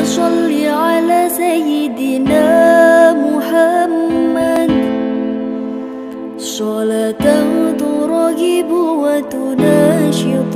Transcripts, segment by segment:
صل على سيدنا محمد صلاة ترغب وتناشط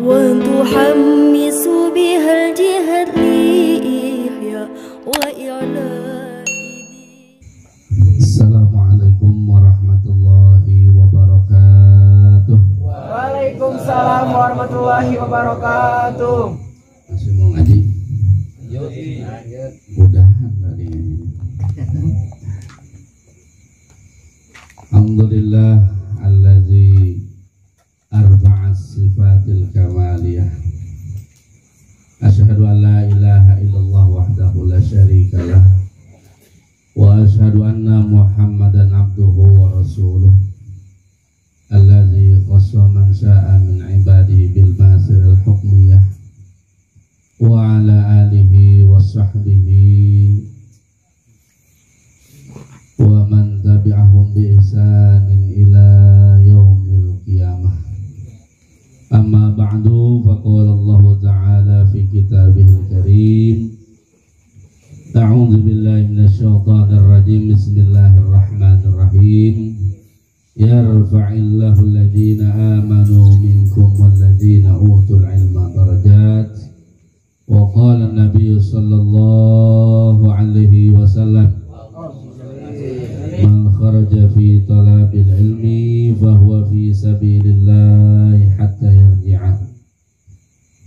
وتحمس بها الجهاد لإحياء وإعلاء. Assalamualaikum warahmatullahi wabarakatuh. Waalaikumsalam warahmatullahi wabarakatuh. Masih mau ngaji? Mudahan tadi. Alhamdulillah allazi arba'as sifatil kamaliyah. Asyhadu an la ilaha illallah wahdahu la syarikalah wa asyhadu anna Muhammadan abduhu wa rasuluh allazi khassa man syaa min ibadihi bil masiril hukmiyah wa ala alihi wa sahbihi wa man tabi'ahum bi ihsanin ila yaumil qiyamah. Amma ba'du, faqala Allah ta'ala fi kitabihil karim, a'udzu billahi minasyaitonir rajim, bismillahirrahmanirrahim. Yarfa'illahu alladhina amanu minkum walladhina utul ilma darajat. Wa qala an-nabiy sallallahu alaihi wasallam, man kharaja fi talabil ilmi fahuwa fi sabilillahi hatta yarji'a.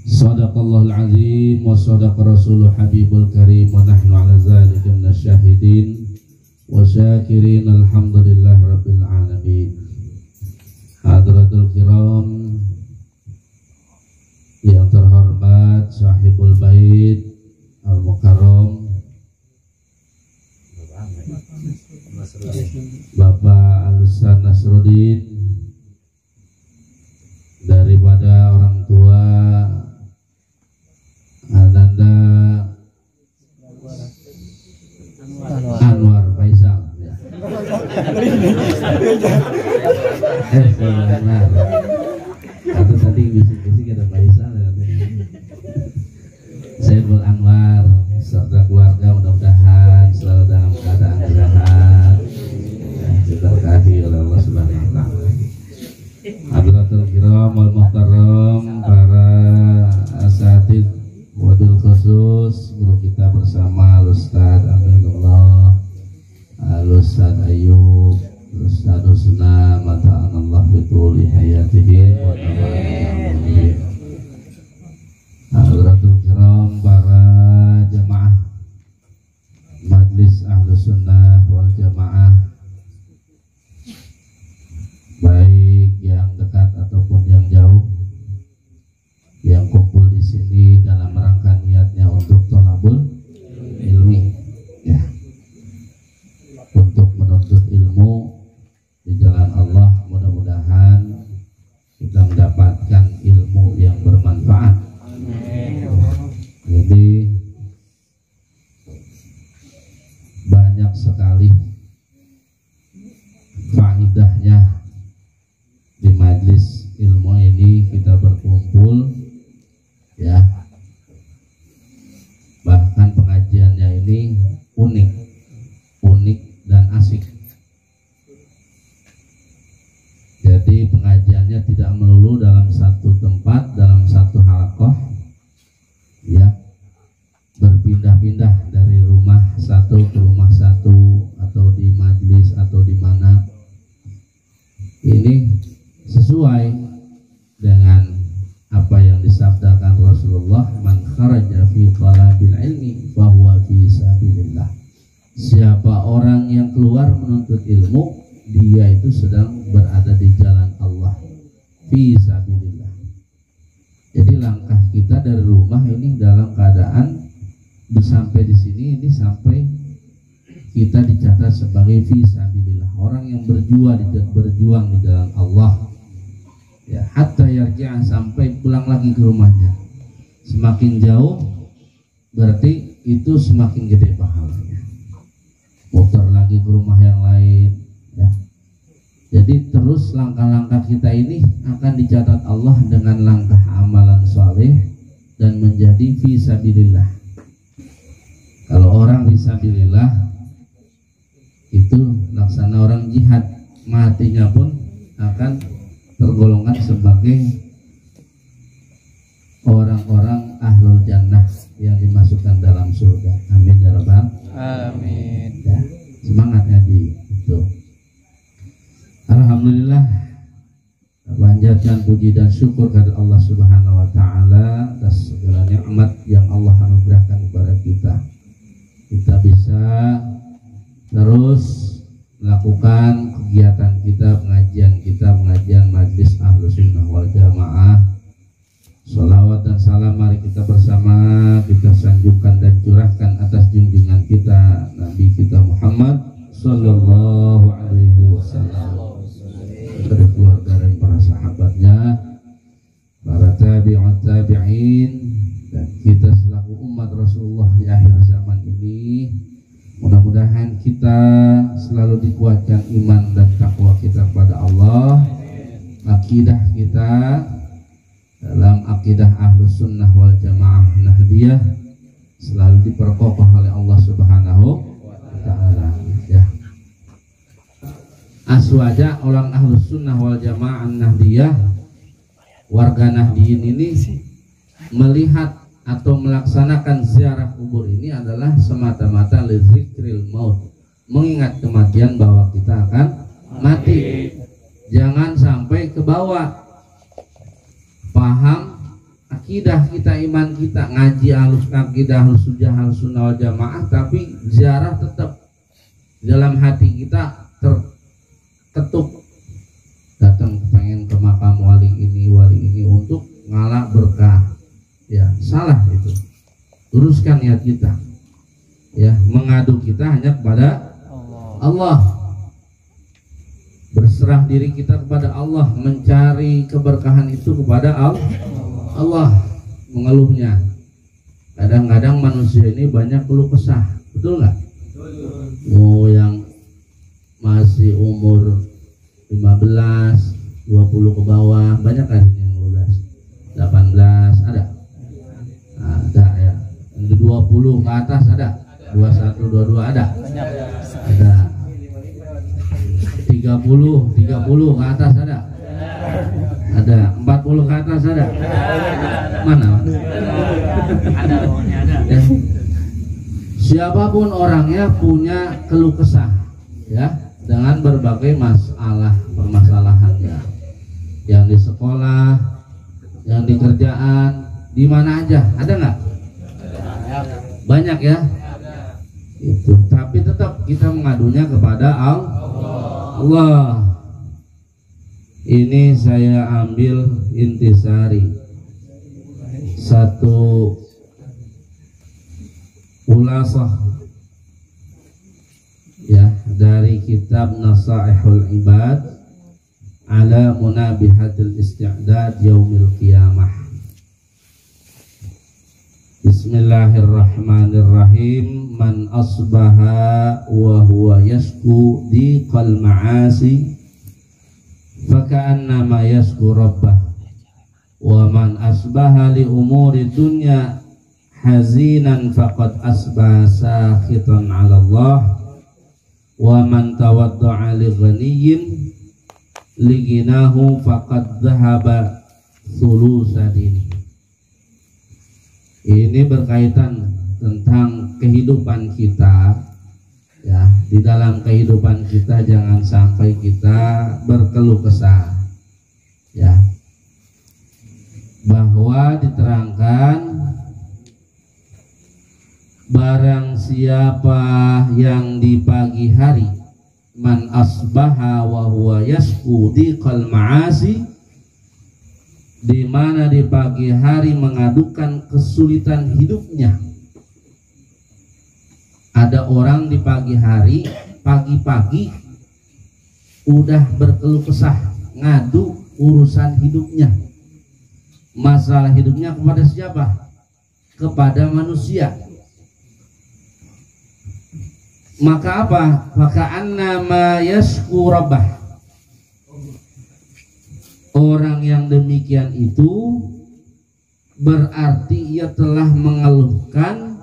Sadaqallahul azim wa sadaqa rasuluh habibul karim wa nahnu ala zalika minasyahidin wa syakirin alhamdulillah rabbil alamin. Hadratul kiram yang terhormat, sahibul bait al-mukarram Bapak Al-Ustaz Nasruddin, daripada orang tua Ananda Anwar Faisal ya. Atau tadi bisik-bisik ada Faisal ya. Sayyidul Anwar serta keluarga mudah-mudahan selalu dalam keadaan sehat, diberkahi oleh Allah Subhanahu wa taala. Hadratul kiram wal muhtaram, para asatidz wabil khusus guru kita bersama Ustaz Aminullah, Ustaz Ayub, Ustaz Husna, mata'anallah bituli hayatihi wa tabarakallahi. Hadratul kiram, para jamaah Majlis Ahlus Sunnah wal Jamaah, baik yang dekat ataupun yang jauh, yang kumpul di sini dalam rangka niatnya untuk thalabul ilmi, ya, untuk menuntut ilmu di jalan Allah. Mudah-mudahan kita mendapatkan ilmu yang bermanfaat. Jadi banyak sekali faedahnya di majlis ilmu ini kita berkumpul, ya. Bahkan pengajiannya ini unik dan asik. Jadi pengajiannya tidak melulu dalam satu tempat, dalam satu halaqah, ya, berpindah-pindah dari rumah satu ke rumah satu, atau di majlis atau di mana. Ini sesuai dengan apa yang disabdakan Rasulullah, man kharaja fi talabil ilmi fahuwa fi sabilillah. Siapa orang yang keluar menuntut ilmu, dia itu sedang berada di jalan Allah, fi sabilillah. Jadi langkah kita dari rumah ini dalam keadaan sampai di sini, ini sampai kita dicatat sebagai fi sabilillah, orang yang berjuang di jalan Allah, ya, hatta yarji'a, sampai pulang lagi ke rumahnya. Semakin jauh berarti itu semakin gede pahalanya. Muter lagi ke rumah yang lain, ya. Jadi terus langkah-langkah kita ini akan dicatat Allah dengan langkah amalan saleh dan menjadi fisabilillah. Kalau orang fisabilillah itu laksana orang jihad, matinya pun akan tergolongkan sebagai orang-orang ahlul jannah yang dimasukkan dalam surga. Amin ya rabbal Amin. ya, semangat ngaji itu. Alhamdulillah, panjatkan puji dan syukur kepada Allah Subhanahu wa taala atas segala nikmat yang Allah anugerahkan kepada kita. Kita bisa terus melakukan kegiatan kita, pengajian Majlis Ahlus Sunnah wal Jamaah. Sholawat dan salam mari kita bersama kita sanjungkan dan curahkan atas junjungan kita Nabi kita Muhammad sallallahu alaihi wasallam, kepada keluarga dan para sahabatnya, para tabi'in, dan kita selaku umat Rasulullah di akhir zaman ini. Mudah-mudahan kita selalu dikuatkan iman dan takwa kita kepada Allah, akidah kita dalam akidah Ahlus Sunnah wal Jamaah Nahdiyah selalu diperkokoh oleh Allah Subhanahu wa taala ya. Aswaja orang Ahlus Sunnah wal Jamaah Nahdiyah, warga Nahdiyin ini melihat atau melaksanakan ziarah kubur ini adalah semata-mata lizikril maut, mengingat kematian bahwa kita akan mati. Jangan sampai ke bawah paham akidah kita, iman kita, ngaji akidah Ahlus Sunnah wal Jamaah, tapi ziarah tetap dalam hati kita terketuk, datang pengen ke makam wali ini untuk ngalak berkah. Ya, salah itu. Luruskan niat kita. Ya, mengadu kita hanya kepada Allah. Berserah diri kita kepada Allah, mencari keberkahan itu kepada Allah. Mengeluhnya. Kadang-kadang manusia ini banyak keluh kesah, betul nggak? Oh, yang masih umur 15, 20 ke bawah, banyak kan yang 12, 18 ada? Ada ya. 20 ke atas ada? 21, 22 ada? Ada. 30 ke atas ada? Ada. 40 ke atas ada? Mana? Ada. Ya. Siapapun orangnya punya keluh kesah ya, dengan berbagai permasalahannya. Yang di sekolah, yang di kerjaan, di mana aja, ada nggak? Banyak ya. Itu. Tapi tetap kita mengadunya kepada Allah. Ini saya ambil intisari, satu ulasah ya dari kitab Nasaihul Ibad ala munabihatil isti'dad yaumil qiyamah. Bismillahirrahmanirrahim. Man asbaha wa huwa yasku diqal ma'asi faka'annama yasku rabbah, wa man asbaha li umuri dunya hazinan faqad asbaha sakhitan 'ala Allah, wa man tawadda'a li ghaniyyin li ginahu faqad dhahaba thulusa dini. Ini berkaitan tentang kehidupan kita ya. Di dalam kehidupan kita jangan sampai kita berkeluh kesah ya, bahwa diterangkan barang siapa yang di pagi hari man asbaha wa huwa yasku diqal ma'asi, di mana di pagi hari mengadukan kesulitan hidupnya. Ada orang di pagi hari, pagi-pagi udah berkeluh kesah, ngadu urusan hidupnya. Masalah hidupnya kepada siapa? Kepada manusia. Maka apa? Maka annama yasku rabbah. Orang yang demikian itu berarti ia telah mengeluhkan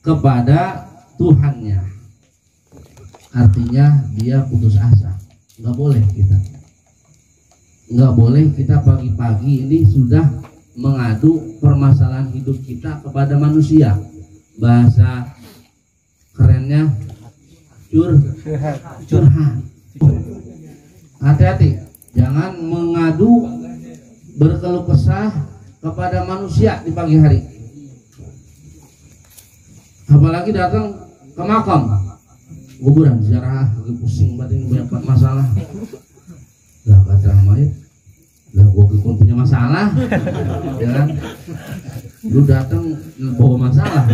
kepada Tuhannya. Artinya dia putus asa. Nggak boleh kita pagi-pagi ini sudah mengadu permasalahan hidup kita kepada manusia. Bahasa kerennya curhat. Hati-hati, jangan mengadu berkeluh kesah kepada manusia di pagi hari. Apalagi datang ke makam kuburan, ziarah, lagi pusing batin banyak masalah. Lah kata mayit, lah gua pun punya masalah, ya kan? Lu datang bawa masalah,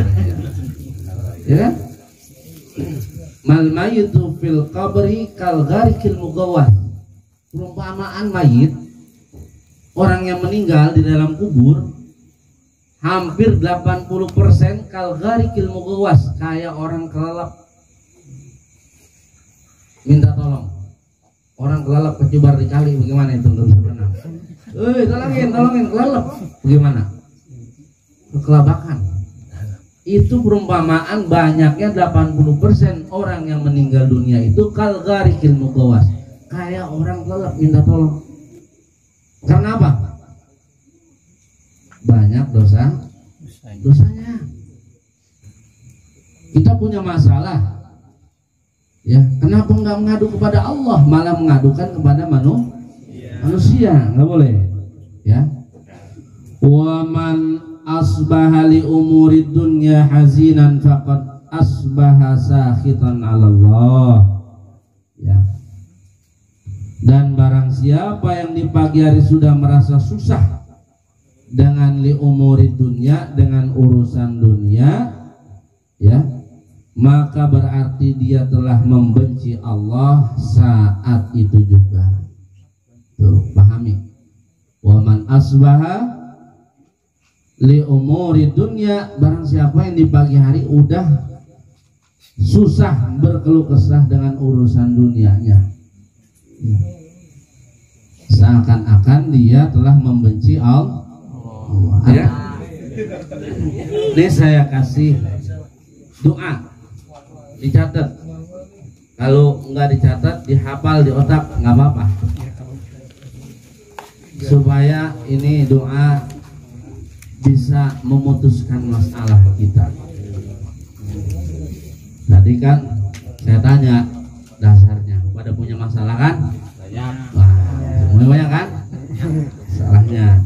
ya kan? Mal mayitu fil qabri kal gharikil mugawwas. Perumpamaan mayit, orang yang meninggal di dalam kubur, hampir 80% kal gharikil mugawwas, kayak orang kelelep. Minta tolong. Orang kelelep kecubar di kali, bagaimana itu nggak bisa berenang? Tolongin, kelelep. Bagaimana? Kekelabakan. Itu perumpamaan banyaknya 80% orang yang meninggal dunia itu kal gharikil mugawwas, kayak orang kelelep minta tolong. Karena apa? Banyak dosanya. Kita punya masalah. Ya, kenapa nggak mengadu kepada Allah, malah mengadukan kepada manusia? Nggak boleh. Ya. Wa man asbaha li umuri dunya hazinan faqad asbaha sakhitan 'ala Allah. Ya. Dan barang siapa yang di pagi hari sudah merasa susah dengan li umuri dunya, dengan urusan dunia, ya, maka berarti dia telah membenci Allah saat itu juga. Tuh, pahami. Wa man asbaha li umuri dunya, barang siapa yang di pagi hari udah susah berkeluh kesah dengan urusan dunianya, seakan-akan dia telah membenci Allah. Ya. Ini saya kasih doa, dicatat. Kalau nggak dicatat, dihafal di otak, nggak apa-apa. Supaya ini doa bisa memutuskan masalah kita. Tadi kan saya tanya dasarnya, pada punya masalah kan? Banyak. Wah, semuanya banyak kan? Salahnya.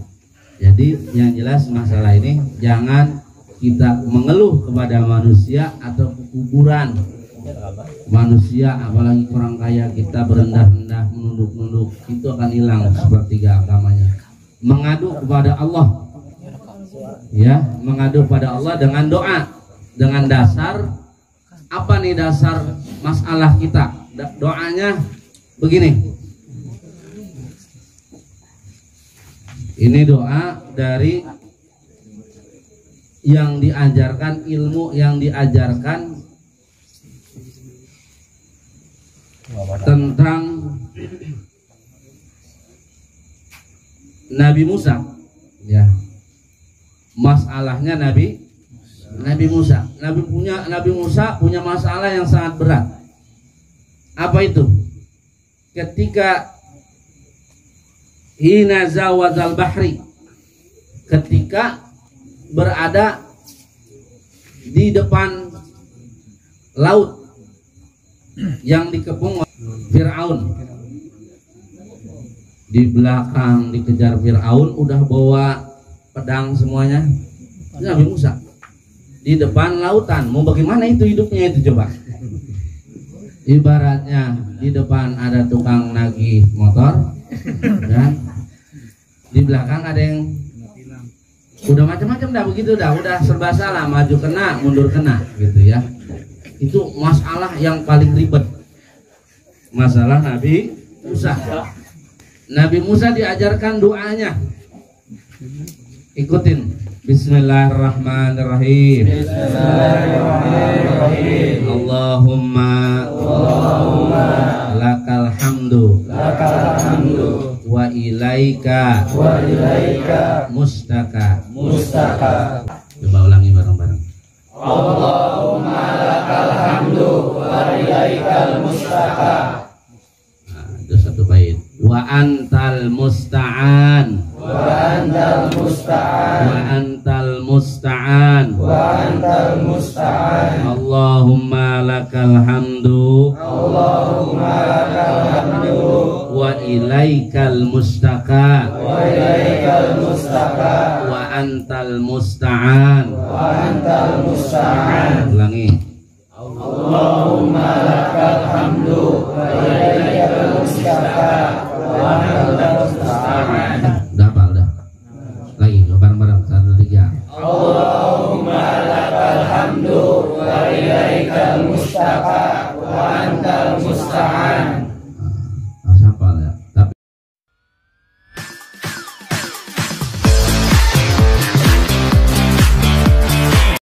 Jadi yang jelas masalah ini jangan kita mengeluh kepada manusia atau kuburan. Manusia, apalagi orang kaya, kita berendah-rendah, menunduk-nunduk, itu akan hilang sepertiga agamanya. Mengadu kepada Allah, ya, mengadu kepada Allah dengan doa, dengan dasar apa nih dasar masalah kita? Doanya begini. Ini doa dari yang diajarkan, ilmu yang diajarkan tentang Nabi Musa, ya. Masalahnya Nabi Musa. Nabi Musa punya masalah yang sangat berat. Apa itu? Ketika hina zawazal bahri, ketika berada di depan laut yang dikepung Fir'aun, di belakang dikejar Fir'aun, udah bawa pedang semuanya. Nabi Musa di depan lautan, mau bagaimana itu hidupnya itu coba? Ibaratnya di depan ada tukang nagih motor, dan di belakang ada yang udah macam-macam, dah begitu, udah serba salah, maju kena, mundur kena, gitu ya. Itu masalah yang paling ribet, masalah Nabi Musa. Nabi Musa diajarkan doanya, ikutin. Bismillahirrahmanirrahim. Bismillahirrahmanirrahim. Allahumma lakal hamdu wa ilaika mustaka mustaka. Coba ulangi bareng-bareng. Allahumma lakal hamdu wa ilaikal mustaka. Nah, itu satu bait. Wa antal musta'an. Wa antal musta'an. Wa antal musta'an. Wa antal musta'an. Allahumma lakal hamdu. Allahumma lakal hamdu Wa ilaikal mustaka. wa ilaikal mustaka. Wa antal musta'an. Wa antal musta'an. Ulangi. Allahumma lakal hamdu wa ilaikal mustaka. Wa antal musta'an.